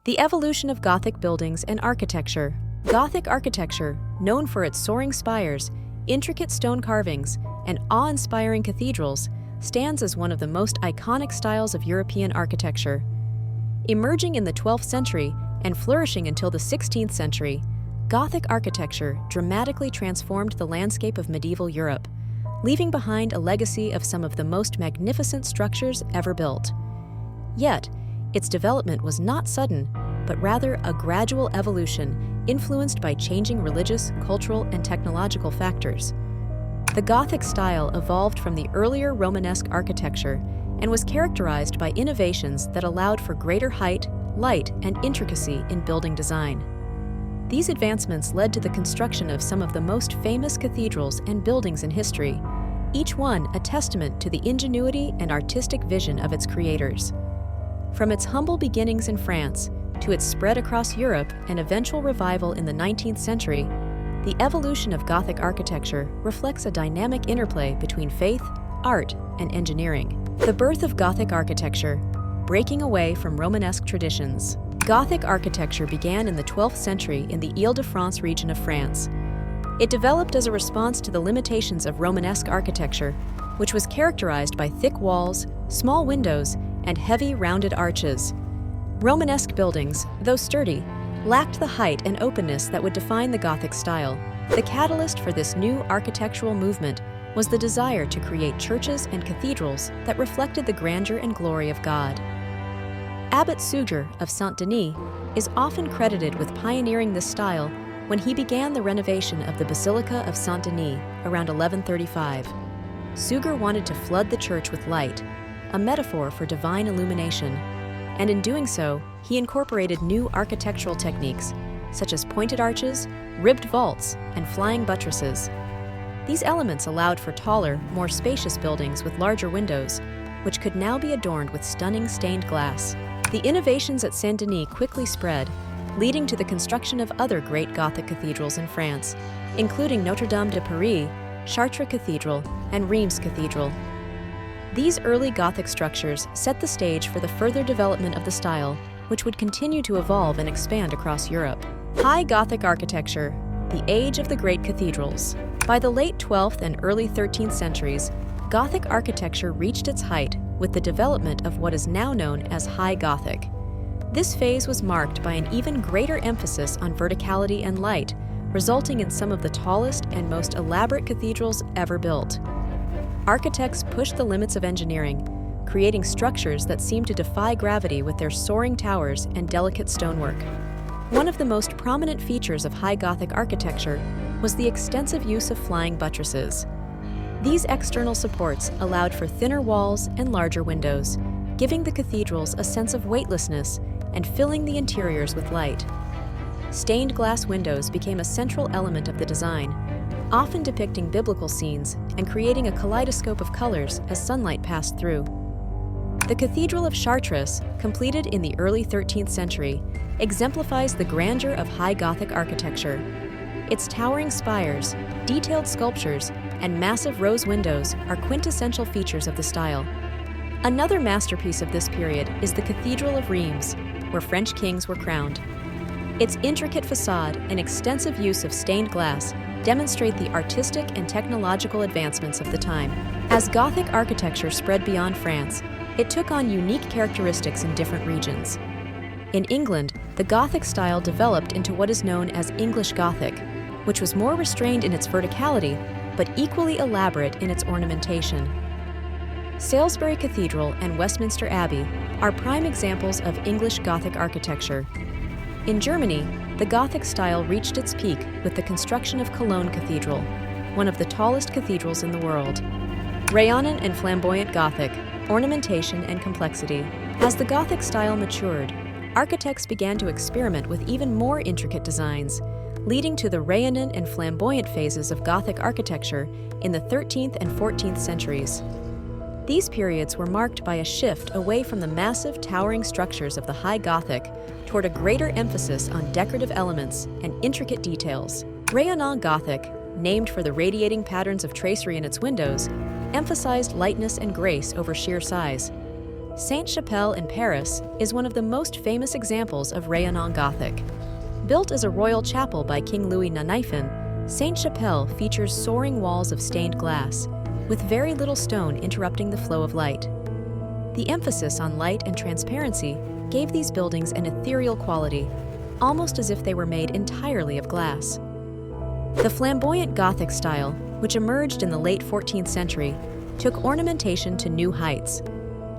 The evolution of Gothic buildings and architecture. Gothic architecture, known for its soaring spires, intricate stone carvings, and awe-inspiring cathedrals, stands as one of the most iconic styles of European architecture. Emerging in the 12th century and flourishing until the 16th century, Gothic architecture dramatically transformed the landscape of medieval Europe, leaving behind a legacy of some of the most magnificent structures ever built. Yet, its development was not sudden, but rather a gradual evolution influenced by changing religious, cultural, and technological factors. The Gothic style evolved from the earlier Romanesque architecture and was characterized by innovations that allowed for greater height, light, and intricacy in building design. These advancements led to the construction of some of the most famous cathedrals and buildings in history, each one a testament to the ingenuity and artistic vision of its creators. From its humble beginnings in France to its spread across Europe and eventual revival in the 19th century, the evolution of Gothic architecture reflects a dynamic interplay between faith, art, and engineering. The birth of Gothic architecture, breaking away from Romanesque traditions. Gothic architecture began in the 12th century in the Île-de-France region of France. It developed as a response to the limitations of Romanesque architecture, which was characterized by thick walls, small windows, and heavy rounded arches. Romanesque buildings, though sturdy, lacked the height and openness that would define the Gothic style. The catalyst for this new architectural movement was the desire to create churches and cathedrals that reflected the grandeur and glory of God. Abbot Suger of Saint-Denis is often credited with pioneering this style when he began the renovation of the Basilica of Saint-Denis around 1135. Suger wanted to flood the church with light, a metaphor for divine illumination, and in doing so, he incorporated new architectural techniques, such as pointed arches, ribbed vaults, and flying buttresses. These elements allowed for taller, more spacious buildings with larger windows, which could now be adorned with stunning stained glass. The innovations at Saint-Denis quickly spread, leading to the construction of other great Gothic cathedrals in France, including Notre Dame de Paris, Chartres Cathedral, and Reims Cathedral. These early Gothic structures set the stage for the further development of the style, which would continue to evolve and expand across Europe. High Gothic architecture, the age of the great cathedrals. By the late 12th and early 13th centuries, Gothic architecture reached its height with the development of what is now known as High Gothic. This phase was marked by an even greater emphasis on verticality and light, resulting in some of the tallest and most elaborate cathedrals ever built. Architects pushed the limits of engineering, creating structures that seemed to defy gravity with their soaring towers and delicate stonework. One of the most prominent features of High Gothic architecture was the extensive use of flying buttresses. These external supports allowed for thinner walls and larger windows, giving the cathedrals a sense of weightlessness and filling the interiors with light. Stained glass windows became a central element of the design, often depicting biblical scenes and creating a kaleidoscope of colors as sunlight passed through. The Cathedral of Chartres, completed in the early 13th century, exemplifies the grandeur of High Gothic architecture. Its towering spires, detailed sculptures, and massive rose windows are quintessential features of the style. Another masterpiece of this period is the Cathedral of Reims, where French kings were crowned. Its intricate facade and extensive use of stained glass demonstrate the artistic and technological advancements of the time. As Gothic architecture spread beyond France, it took on unique characteristics in different regions. In England, the Gothic style developed into what is known as English Gothic, which was more restrained in its verticality, but equally elaborate in its ornamentation. Salisbury Cathedral and Westminster Abbey are prime examples of English Gothic architecture. In Germany, the Gothic style reached its peak with the construction of Cologne Cathedral, one of the tallest cathedrals in the world. Rayonnant and Flamboyant Gothic, ornamentation and complexity. As the Gothic style matured, architects began to experiment with even more intricate designs, leading to the Rayonnant and Flamboyant phases of Gothic architecture in the 13th and 14th centuries. These periods were marked by a shift away from the massive, towering structures of the High Gothic toward a greater emphasis on decorative elements and intricate details. Rayonnant Gothic, named for the radiating patterns of tracery in its windows, emphasized lightness and grace over sheer size. Sainte-Chapelle in Paris is one of the most famous examples of Rayonnant Gothic. Built as a royal chapel by King Louis IX, Sainte-Chapelle features soaring walls of stained glass, with very little stone interrupting the flow of light. The emphasis on light and transparency gave these buildings an ethereal quality, almost as if they were made entirely of glass. The flamboyant Gothic style, which emerged in the late 14th century, took ornamentation to new heights.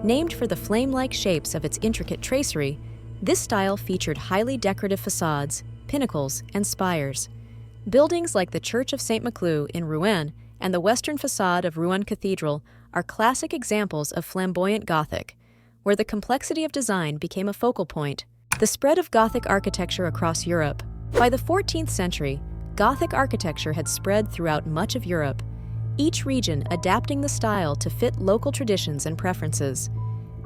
Named for the flame-like shapes of its intricate tracery, this style featured highly decorative facades, pinnacles, and spires. Buildings like the Church of St. Maclou in Rouen and the western facade of Rouen Cathedral are classic examples of flamboyant Gothic, where the complexity of design became a focal point. The spread of Gothic architecture across Europe. By the 14th century, Gothic architecture had spread throughout much of Europe, each region adapting the style to fit local traditions and preferences.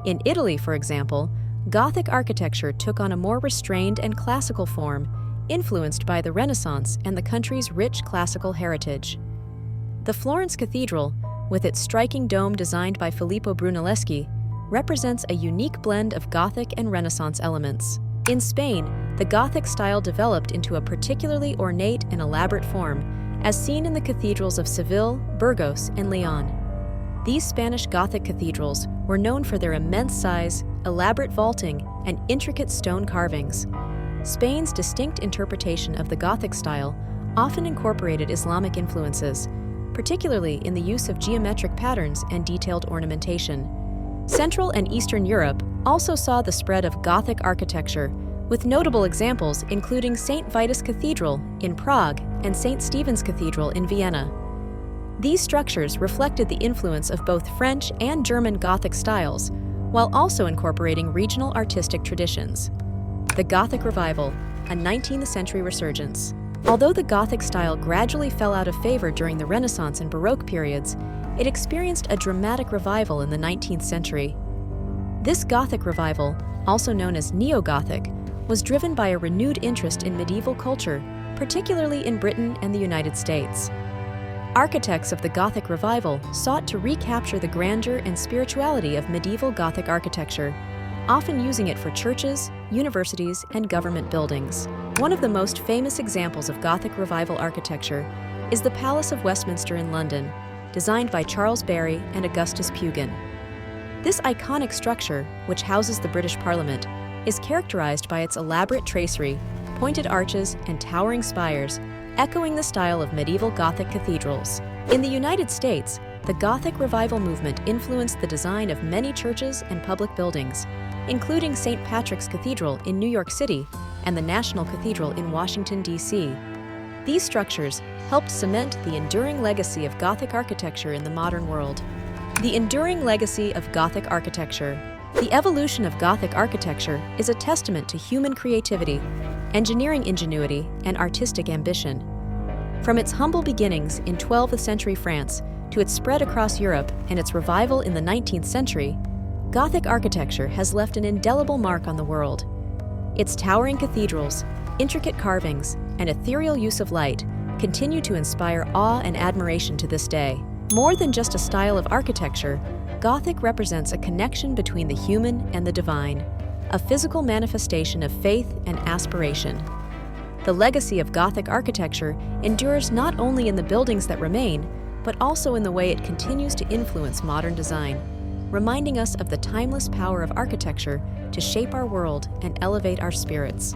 In Italy, for example, Gothic architecture took on a more restrained and classical form, influenced by the Renaissance and the country's rich classical heritage. The Florence Cathedral, with its striking dome designed by Filippo Brunelleschi, represents a unique blend of Gothic and Renaissance elements. In Spain, the Gothic style developed into a particularly ornate and elaborate form, as seen in the cathedrals of Seville, Burgos, and Leon. These Spanish Gothic cathedrals were known for their immense size, elaborate vaulting, and intricate stone carvings. Spain's distinct interpretation of the Gothic style often incorporated Islamic influences, particularly in the use of geometric patterns and detailed ornamentation. Central and Eastern Europe also saw the spread of Gothic architecture, with notable examples including St. Vitus Cathedral in Prague and St. Stephen's Cathedral in Vienna. These structures reflected the influence of both French and German Gothic styles, while also incorporating regional artistic traditions. The Gothic Revival, a 19th century resurgence. Although the Gothic style gradually fell out of favor during the Renaissance and Baroque periods, it experienced a dramatic revival in the 19th century. This Gothic revival, also known as Neo-Gothic, was driven by a renewed interest in medieval culture, particularly in Britain and the United States. Architects of the Gothic revival sought to recapture the grandeur and spirituality of medieval Gothic architecture, often using it for churches, universities, and government buildings. One of the most famous examples of Gothic revival architecture is the Palace of Westminster in London, designed by Charles Barry and Augustus Pugin. This iconic structure, which houses the British Parliament, is characterized by its elaborate tracery, pointed arches, and towering spires, echoing the style of medieval Gothic cathedrals. In the United States, the Gothic revival movement influenced the design of many churches and public buildings, including St. Patrick's Cathedral in New York City and the National Cathedral in Washington, D.C. These structures helped cement the enduring legacy of Gothic architecture in the modern world. The enduring legacy of Gothic architecture. The evolution of Gothic architecture is a testament to human creativity, engineering ingenuity, and artistic ambition. From its humble beginnings in 12th century France to its spread across Europe and its revival in the 19th century, Gothic architecture has left an indelible mark on the world. Its towering cathedrals, intricate carvings, and ethereal use of light continue to inspire awe and admiration to this day. More than just a style of architecture, Gothic represents a connection between the human and the divine, a physical manifestation of faith and aspiration. The legacy of Gothic architecture endures not only in the buildings that remain, but also in the way it continues to influence modern design, reminding us of the timeless power of architecture to shape our world and elevate our spirits.